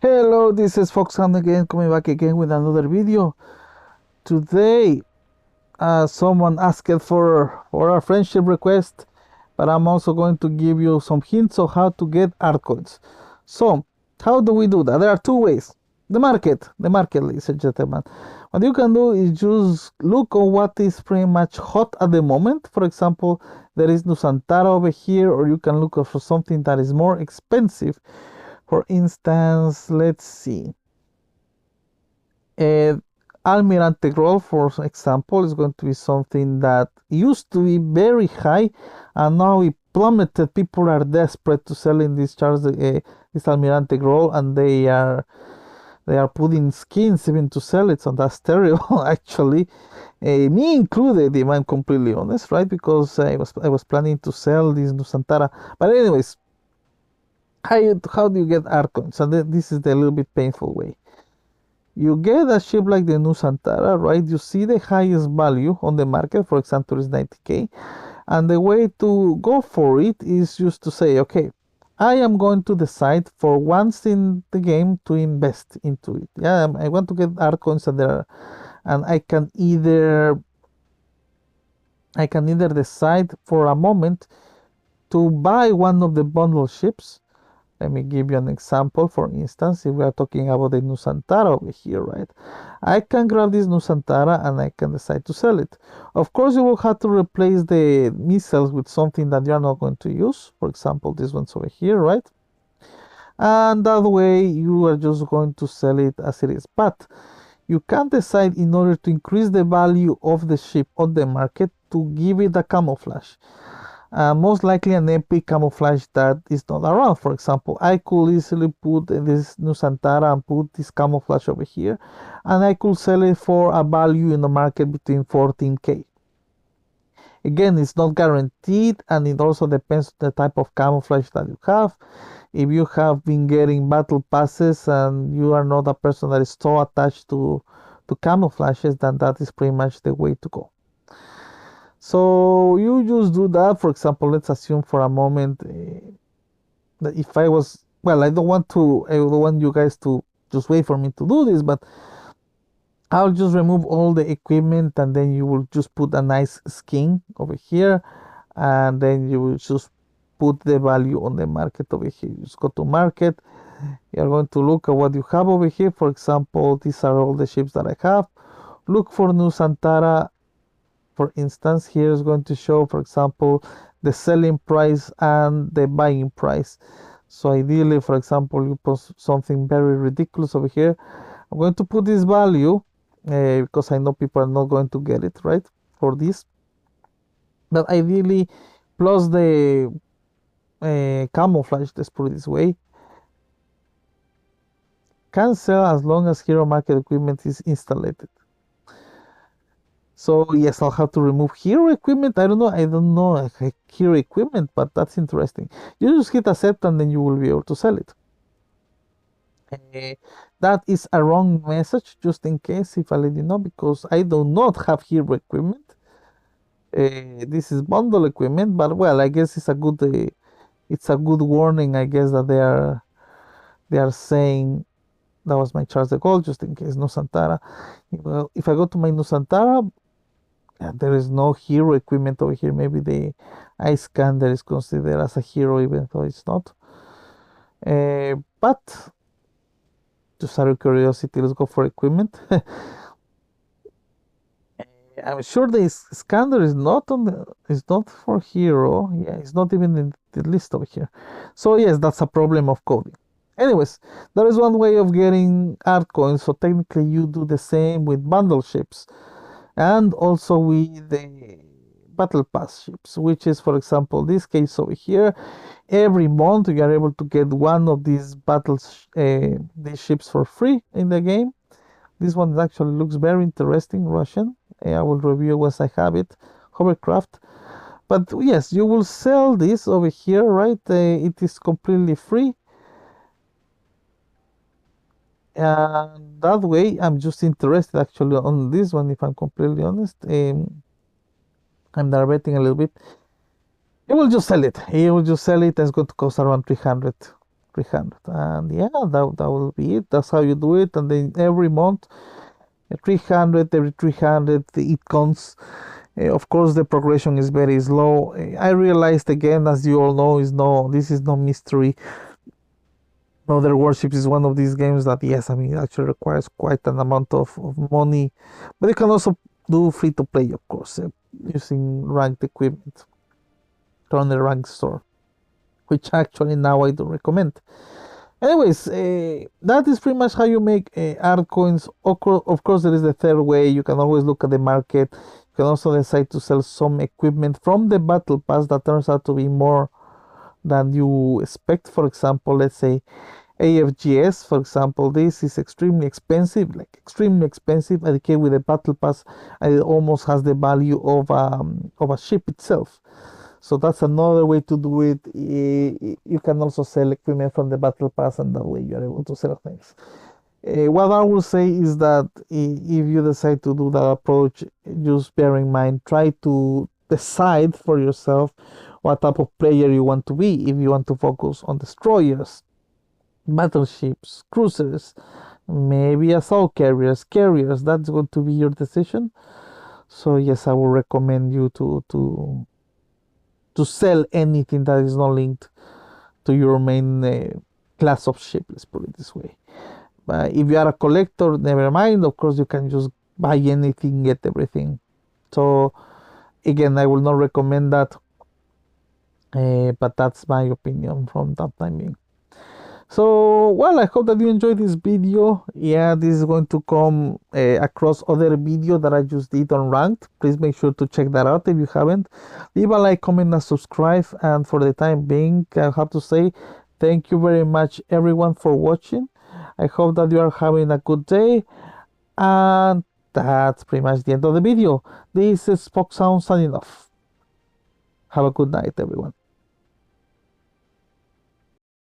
Hello, this is Foxhound again, coming back again with another video. Today, someone asked for a friendship request, but I'm also going to give you some hints of how to get Artcoins. So, how do we do that? There are two ways. The market, ladies and gentlemen. What you can do is just look on what is pretty much hot at the moment. For example, there is Nusantara over here, or you can look for something that is more expensive. For instance, let's see. Almirante growth, for example, is going to be something that used to be very high and now it plummeted. People are desperate to sell in this charts, this Almirante growth, and they are putting skins even to sell it. So that's terrible, actually. Me included, if I'm completely honest, right? Because I was planning to sell this Nusantara. But anyways, how do you get Artcoins? And this is the little bit painful way. You get a ship like the Nusantara, right? You see the highest value on the market, for example, is 90k. And the way to go for it is just to say, okay, I am going to decide for once in the game to invest into it. Yeah, I want to get Artcoins and I can either decide for a moment to buy one of the bundle ships. Let me give you an example. For instance, if we are talking about the Nusantara over here, right? I can grab this Nusantara and I can decide to sell it. Of course, you will have to replace the missiles with something that you are not going to use. For example, this one's over here, right? And that way you are just going to sell it as it is. But you can decide, in order to increase the value of the ship on the market, to give it a camouflage. Most likely an epic camouflage that is not around. For example, I could easily put this Nusantara and put this camouflage over here, and I could sell it for a value in the market between 14k. Again, it's not guaranteed, and it also depends on the type of camouflage that you have. If you have been getting battle passes and you are not a person that is so attached to camouflages, then that is pretty much the way to go. So you just do that. For example, let's assume for a moment that if I was, well, I don't want you guys to just wait for me to do this, but I'll just remove all the equipment and then you will just put a nice skin over here, and then you will just put the value on the market over here. You just go to market. You're going to look at what you have over here. For example, these are all the ships that I have. Look for Nusantara. For instance, here is going to show, for example, the selling price and the buying price. So ideally, for example, you post something very ridiculous over here. I'm going to put this value because I know people are not going to get it, right, for this. But ideally, plus the camouflage, let's put it this way, can sell as long as hero market equipment is installed. So yes, I'll have to remove hero equipment. I don't know hero equipment, but that's interesting. You just hit accept and then you will be able to sell it. That is a wrong message, just in case, if I let you know, because I do not have hero equipment. This is bundle equipment, but well, I guess it's a good warning. I guess that they are saying that was my Charles de Gaulle, just in case. Nusantara. Well, if I go to my Nusantara, there is no hero equipment over here. Maybe the Iskander is considered as a hero, even though it's not. But just out of curiosity, let's go for equipment. I'm sure the Iskander is not for hero. Yeah, it's not even in the list over here. So yes, that's a problem of coding. Anyways, there is one way of getting Artcoins. So technically, you do the same with bundle ships, and also with the battle pass ships, which is, for example, this case over here. Every month you are able to get one of these these ships for free in the game. This one actually looks very interesting, Russian. I will review once I have it. Hovercraft. But yes, you will sell this over here, right? It is completely free. And that way, I'm just interested actually on this one, if I'm completely honest. I'm diverting a little bit. You will just sell it. You will just sell it. It's going to cost around 300 300. And yeah, that will be it. That's how you do it. And then every month, 300, every 300, it counts. Of course, the progression is very slow. I realized again, as you all know, this is no mystery. Other Warships is one of these games that, yes, I mean, it actually requires quite an amount of money, but you can also do free to play, of course, using ranked equipment from the ranked store, which actually now I do recommend. Anyways, that is pretty much how you make Artcoins. Of course, there is the third way. You can always look at the market. You can also decide to sell some equipment from the battle pass that turns out to be more than you expect. For example, let's say AFGS, for example, this is extremely expensive, like extremely expensive. And okay, with the battle pass, it almost has the value of a ship itself. So that's another way to do it. You can also sell equipment from the battle pass, and that way you are able to sell things. What I will say is that if you decide to do that approach, just bear in mind, try to decide for yourself what type of player you want to be. If you want to focus on destroyers, battleships, cruisers, maybe assault carriers, that's going to be your decision. So yes, I will recommend you to sell anything that is not linked to your main class of ship, let's put it this way. But if you are a collector, never mind, of course you can just buy anything, get everything. So again, I will not recommend that, but that's my opinion from that time being. So, well, I hope that you enjoyed this video. Yeah, this is going to come across other video that I just did on ranked. Please make sure to check that out if you haven't. Leave a like, comment, and subscribe. And for the time being, I have to say thank you very much, everyone, for watching. I hope that you are having a good day. And that's pretty much the end of the video. This is Foxhound signing off. Have a good night, everyone.